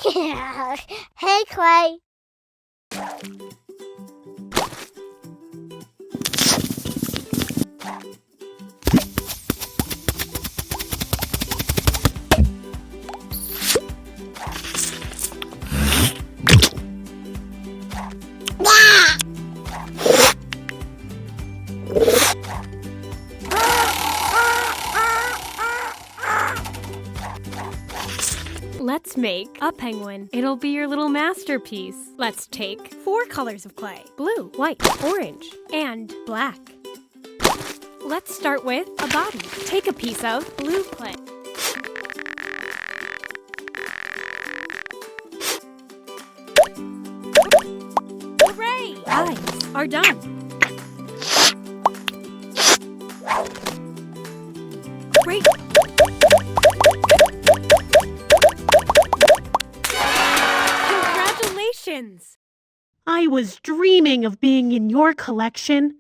Hey, Clay. Let's make a penguin. It'll be your little masterpiece. Let's take 4 colors of clay: blue, white, orange, and black. Let's start with a body. Take a piece of blue clay. Hooray! Eyes are done. Great! Congratulations! I was dreaming of being in your collection.